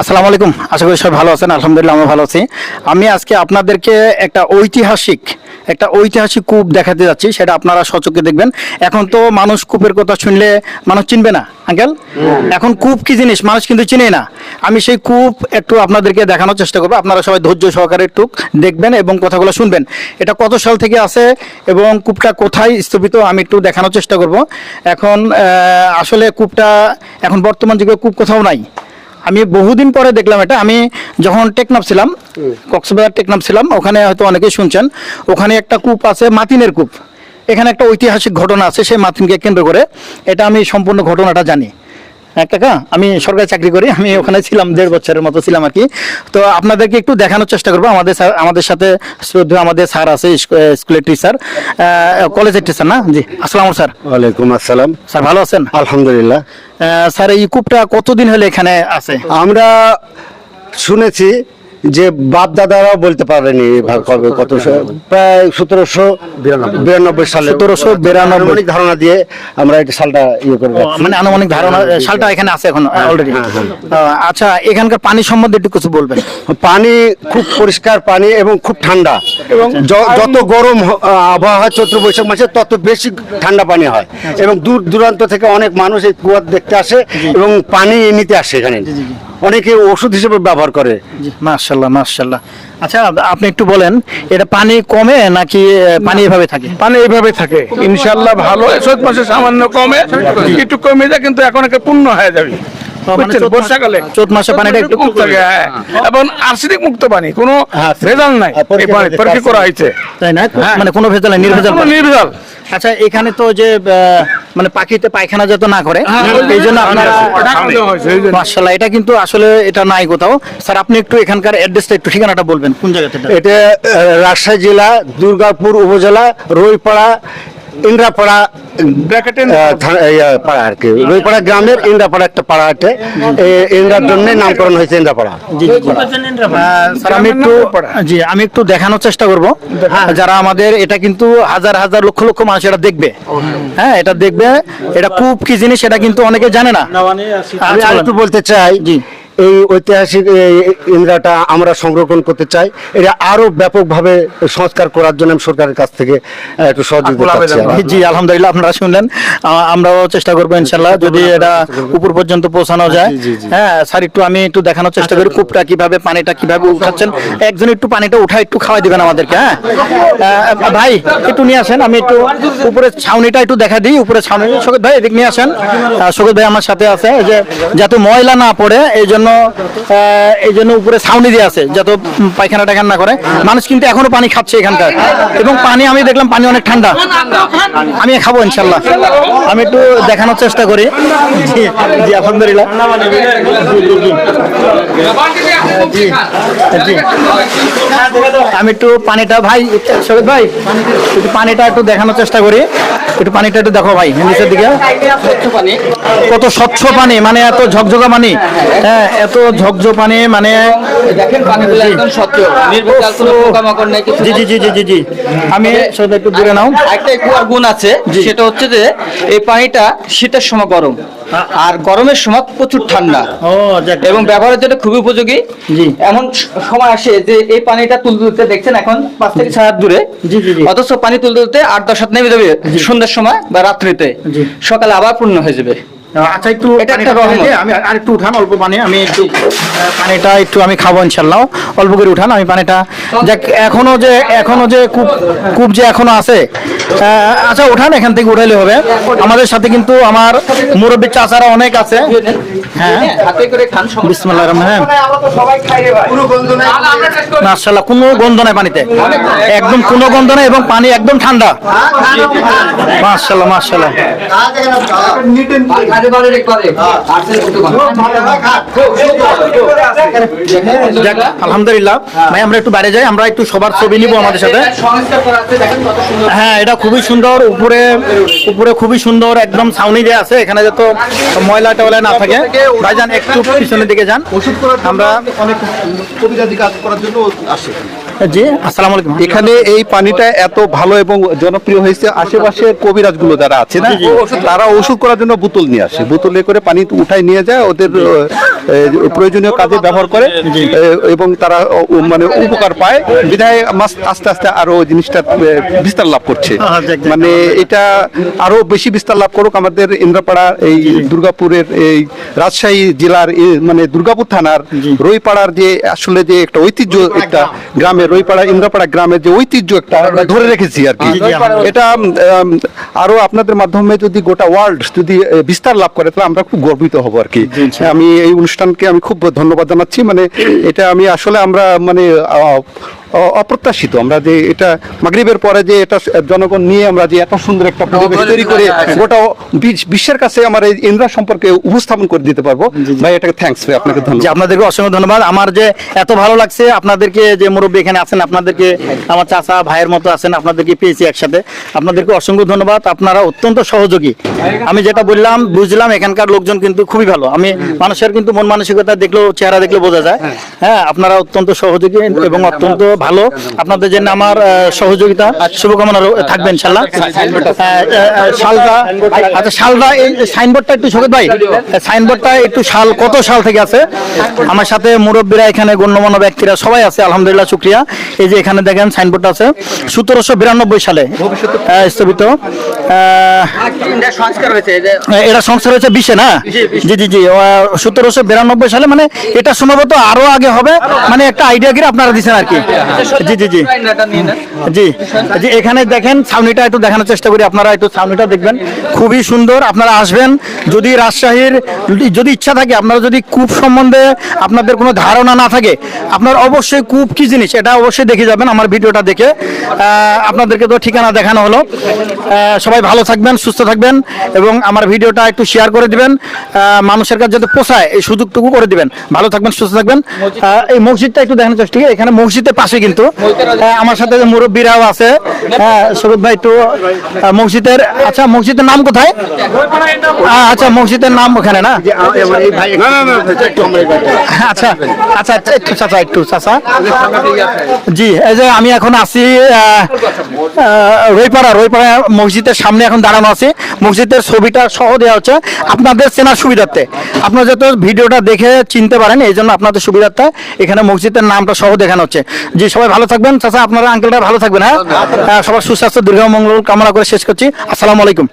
আসসালামু আলাইকুম, আশা করি সবাই ভালো আছেন। আলহামদুলিল্লাহ আমি ভালো আছি। আমি আজকে আপনাদেরকে একটা ঐতিহাসিক কূপ দেখাতে যাচ্ছি, সেটা আপনারা সচক্ষে দেখবেন। এখন তো মানুষ কূপের কথা শুনলে মানুষ চিনবে না আঙ্কেল। এখন কূপ কি জিনিস মানুষ কিন্তু চিনে না। আমি সেই কূপ একটু আপনাদেরকে দেখানোর চেষ্টা করবো, আপনারা সবাই ধৈর্য সহকারে একটু দেখবেন এবং কথাগুলো শুনবেন। এটা কত সাল থেকে আছে এবং কূপটা কোথায় স্থাপিত আমি একটু দেখানোর চেষ্টা করব। এখন আসলে কূপটা এখন বর্তমান যুগে কূপ কোথাও নাই। আমি বহুদিন পরে দেখলাম এটা। আমি যখন টেকনাফ ছিলাম, কক্সবাজার টেকনাফ ছিলাম, ওখানে হয়তো অনেকেই শুনছেন, ওখানে একটা কূপ আছে, মাতিনের কূপ। এখানে একটা ঐতিহাসিক ঘটনা আছে সেই মাতিনকে কেন্দ্র করে। এটা আমি সম্পূর্ণ ঘটনাটা জানি। এক টাকা আমি সরকারি চাকরি করি, আমি ওখানে ছিলাম 1.5 বছরের মতো ছিলাম আর কি। তো আপনাদেরকে একটু দেখানোর চেষ্টা করবো। আমাদের সাথে শ্রদ্ধেয় আমাদের স্যার আছে, স্কুলের টিচার, কলেজের টিচার না জি। আসসালাম স্যার। ওয়ালাইকুম আসসালাম। স্যার ভালো আছেন? আলহামদুলিল্লাহ। স্যার এই কূপটা কতদিন হলে এখানে আছে? আমরা শুনেছি যে বাপ দাদারাও বলতে পারেনি কবে, কত প্রায় 1792 সালে, 1792 আনুমানিক ধারণা দিয়ে আমরা এটা সালটা ইয়ে করে রাখছি। মানে আনুমানিক ধারণা সালটা এখানে আছে এখন অলরেডি। আচ্ছা, এখানকার পানি সম্বন্ধে একটু কিছু বলবেন। পানি খুব পরিষ্কার পানি এবং খুব ঠান্ডা, এবং যত গরম আবহাওয়া হয় চৈত্র বৈশাখ মাসে তত বেশি ঠান্ডা পানি হয়। এবং দূর দূরান্ত থেকে অনেক মানুষ এই কুয়া দেখতে আসে এবং পানি নিতে আসে এখানে। অনেকে ওষুধ হিসেবে ব্যবহার করে। মাশাআল্লাহ মাশাআল্লাহ। আচ্ছা, আপনি একটু বলেন, এটা পানি কমে নাকি পানি এভাবে থাকে? পানি এইভাবে থাকে ইনশাআল্লাহ। ভালো চৈত মাসে সামান্য কমে, একটু কমে যায়, কিন্তু এখন একটা পূর্ণ হয়ে যাবে। বুঝছেন, বর্ষাকালে চৈত মাসে পানিটা একটু কম থাকে, হ্যাঁ। এবং আর্সেনিক মুক্ত পানি, কোনো ভেজাল নাই। এই পানি পরীক্ষা করা হয়েছে, তাই না? মানে কোনো ভেজাল নাই, নির্ভেজাল পানি। নির্ভেজাল। আচ্ছা, এখানে তো যে মানে পাখিতে পায়খানা যাতে না করে এই জন্য আপনারা মাশাআল্লাহ, এটা কিন্তু আসলে এটা নাই কোথাও। স্যার আপনি একটু এখানকার অ্যাড্রেসটা একটু ঠিকানাটা বলবেন, কোন জায়গাতে? এটা রাজশাহী জেলা দুর্গাপুর উপজেলা রইপাড়া ইন্দ্রাপাড়া পাড়া আর কি। রইপাড়া গ্রামের ইন্দ্রাপাড়া একটা পাড়া আছে, ইন্দ্রার জন্য নামকরণ হয়েছে ইন্দ্রাপাড়া। স্যার আমি একটু দেখানোর চেষ্টা করব যারা আমাদের, এটা কিন্তু হাজার হাজার লক্ষ লক্ষ মানুষ এটা দেখবে। হ্যাঁ, এটা দেখবে। এটা কূপ কি জিনিস সেটা কিন্তু অনেকে জানে না। আমি আরেকটু বলতে চাই, জি, এই ঐতিহাসিক ইন্দ্রাটা আমরা সংরক্ষণ করতে চাই। এটা আরো ব্যাপকভাবে সংস্কার করার জন্য আমি সরকারের কাছ থেকে একটু সহযোগিতা চাচ্ছি। জি আলহামদুলিল্লাহ, আপনারা শুনলেন। আমরাও চেষ্টা করবো ইনশাল্লাহ, যদি এটা উপর পর্যন্ত পৌঁছানো যায়। হ্যাঁ স্যার, আমি একটু দেখানোর চেষ্টা করি কূপটা কিভাবে, পানিটা কিভাবে উঠাচ্ছেন। একজন একটু পানিটা উঠা একটু খাওয়াই দিবেন আমাদেরকে। হ্যাঁ ভাই, একটু নিয়ে আসেন, আমি একটু উপরে ছাউনিটা একটু দেখা দিই। উপরে ছাউনি, শোকত ভাই এদিক নিয়ে আসেন। শোকত ভাই আমার সাথে আছে, যে যাতে ময়লা না পড়ে এই জন্য উপরে ছাউনি দিয়ে আছে, যাতে পায়খানা টায়খানা না করে। মানুষ কিন্তু এখনো পানি খাচ্ছে এখানকার, এবং পানি আমি দেখলাম পানি অনেক ঠান্ডা। আমি খাবো ইনশাল্লাহ। আমি একটু দেখানোর চেষ্টা করি। জি জি আলহামদুলিল্লাহ। আমি একটু পানিটা, ভাই সৈয়দ ভাই একটু পানিটা একটু দেখানোর চেষ্টা করি। একটু পানিটা একটু দেখো ভাই, নিচের দিকে কত স্বচ্ছ পানি, মানে এত ঝকঝকা পানি। হ্যাঁ, এত ঝকঝক পানি, মানে দেখেন পানিগুলো একদম স্বচ্ছ, নির্ভেজাল, কোনো পোকামাকড় নাই, কিছু। জি জি জি জি জি। আমি একটু দূরে নাও। একটা কুয়ার গুণ আছে, সেটা হচ্ছে যে এই পানিটা শীতের সময় গরম আর গরমের সময় প্রচুর ঠান্ডা, এবং ব্যবহারের জন্য খুবই উপযোগী। জি, এমন সময় আসে যে এই পানিটা তুলতে দেখছেন এখন 5 থেকে 6 হাত দূরে, জি জি জি, অথচ পানি তুলতে 8-10 হাত নেমে যাবে সন্ধ্যার সময় বা রাত্রিতে, সকালে আবার পূর্ণ হয়ে যাবে। আচ্ছা, একটু এটা একটা রহমত। আমি আর একটু উঠান অল্প পানি, আমি একটু পানিটা একটু আমি খাবো ইনশাল্লাহ। অল্প করে উঠান, আমি পানিটা যাক। এখনো যে কূপ যে এখনো আছে। আচ্ছা উঠান, এখান থেকে উঠাইলে হবে। আমাদের সাথে কিন্তু আমার মুরব্বী চাচারা অনেক আছে। হ্যাঁ, হাতে করে খান। বিসমিল্লাহির রহমানির রহিম। মাশাআল্লাহ, কোনো গন্ধ নাই পানিতে, একদম কোনো গন্ধ নাই, এবং পানি একদম ঠান্ডা। মাশাআল্লাহ মাশাআল্লাহ। যাক, আলহামদুলিল্লাহ ভাই, আমরা একটু বাইরে যাই, আমরা একটু সবার ছবি নিব আমাদের সাথে। সংস্কার করা আছে, দেখেন কত সুন্দর। হ্যাঁ, এটা খুবই সুন্দর, উপরে উপরে খুবই সুন্দর একদম ছাউনি দেওয়া আছে, এখানে যত ময়লা টয়লা না থাকে। ভাইজান একটু পিছনের দিকে যান, আমরা অনেক কবিরাজি কাজ করার জন্য আসে। জি আসসালামু আলাইকুম। এখানে এই পানিটা এত ভালো এবং জনপ্রিয় হয়েছে, আশেপাশে কবিরাজ গুলো যারা আছে না, তারা ওষুধ করার জন্য বোতল নিয়ে আসে, বোতলে করে পানি উঠায় নিয়ে যায়, ওদের প্রয়োজনীয় কাজে ব্যবহার করে এবং তারা মানে উপকার পায়, বিধায় আস্তে আস্তে আরো জিনিসটা বিস্তার লাভ করছে। মানে এটা আরো বেশি বিস্তার লাভ করুক। আমাদের ইন্দ্রপাড়া, এই দুর্গাপুরের, এই রাজশাহী জেলার মানে দুর্গাপুর থানার রইপাড়ার যে আসলে যে একটা ঐতিহ্য, একটা গ্রামের রইপাড়া ইন্দ্রপাড়া গ্রামের যে ঐতিহ্য একটা আমরা ধরে রেখেছি আর কি, এটা আরো আপনাদের মাধ্যমে যদি গোটা ওয়ার্ল্ড যদি বিস্তার লাভ করে তাহলে আমরা খুব গর্বিত হব আর কি। আমি এই অনুষ্ঠানকে আমি খুব ধন্যবাদ জানাচ্ছি। মানে এটা আমি আসলে আমরা মানে অপ্রত্যাশিত, আমরা যে এটা মাগরিবের পরে যে এটা জনগণ নিয়ে আমরা যে এত সুন্দর একটা পরিবেশ তৈরি করে গোটা বিশ্বের কাছে আমার এই ইন্দ্রা সম্পর্কে উপস্থাপন করে দিতে পারবো, ভাই এটাকে থ্যাঙ্কস ভাই, আপনাকে জি, ধন্যবাদ। আপনাদেরকে অসংখ্য ধন্যবাদ। আমার যে এত ভালো লাগছে আপনাদেরকে, যে মুরব্বী এখানে আছেন, আপনাদেরকে আমার চাচা ভাইয়ের মতো আছেন, আপনাদেরকে পেয়েছি একসাথে, আপনাদেরকে অসংখ্য ধন্যবাদ। আপনারা অত্যন্ত সহযোগী। আমি যেটা বললাম বুঝলাম, এখানকার লোকজন কিন্তু খুবই ভালো। আমি মানুষের কিন্তু মন মানসিকতা দেখলেও, চেহারা দেখলে বোঝা যায়। হ্যাঁ, আপনারা অত্যন্ত সহযোগী এবং অত্যন্ত ভালো। আপনাদের জন্য আমার সহযোগিতা শুভকামনা থাকবে ইনশাল্লাহ। শালটা, আচ্ছা শালটা, এই সাইনবোর্ডটা একটু শোকেত ভাই, সাইনবোর্ডটা একটু শাল কত সাল থেকে আছে? আমার সাথে মুরব্বীরা, এখানে গণ্যমান্য ব্যক্তিরা সবাই আছে, আলহামদুলিল্লাহ, শুকরিয়া। এই যে এখানে দেখেন সাইনবোর্ডটা আছে 1792 সালে স্থপিত। সংস্কার হয়েছে, এটা সংস্কার হয়েছে 20-এ না? জি জি জি, 1792 সালে, মানে এটা সম্ভবত আরো আগে হবে, মানে একটা আইডিয়া করে আপনারা দিচ্ছেন আর কি। জি জি জি জি জি, এখানে দেখেন ছাউনিটা একটু দেখানোর চেষ্টা করি, আপনারা একটু ছাউনিটা দেখবেন, খুবই সুন্দর। আপনারা আসবেন, যদি রাজশাহীর যদি ইচ্ছা থাকে, আপনারা যদি কূপ সম্বন্ধে আপনাদের কোনো ধারণা না থাকে, আপনার অবশ্যই কূপ কি জিনিস এটা অবশ্যই দেখে যাবেন আমার ভিডিওটা দেখে। আপনাদেরকে তো ঠিকানা দেখানো হলো। সবাই ভালো থাকবেন, সুস্থ থাকবেন এবং আমার ভিডিওটা একটু শেয়ার করে দিবেন, মানুষের কাছে যাতে পোষায় এই সুযোগটুকু করে দিবেন। ভালো থাকবেন, সুস্থ থাকবেন। এই মসজিদটা একটু দেখানোর চেষ্টা করি, এখানে মসজিদের পাশে কিন্তু আমার সাথে যে মুরব্বীরাও আছে। হ্যাঁ সৈকত ভাই, একটু মসজিদের, আচ্ছা মসজিদের নাম কোথায়? আচ্ছা মসজিদের নাম ওখানে না? আচ্ছা আচ্ছা, একটু চাচা, একটু চাচা। জি, এই যে আমি এখন আছি রইপাড়া মসজিদের সামনে এখন দাঁড়ানো আছে। মসজিদের ছবিটা সহ দেওয়া হচ্ছে আপনাদের চেনার সুবিধার্থে, আপনারা যাতে ভিডিওটা দেখে চিনতে পারেন, এই জন্য আপনাদের সুবিধার্থে এখানে মসজিদের নামটা সহ দেখানো হচ্ছে। জি, সবাই ভালো থাকবেন। চাচা আপনারা, আঙ্কেলরা ভালো থাকবেন। হ্যাঁ, সবার সুস্বাস্থ্য দীর্ঘ মঙ্গল কামনা করে শেষ করছি। আসসালামু আলাইকুম।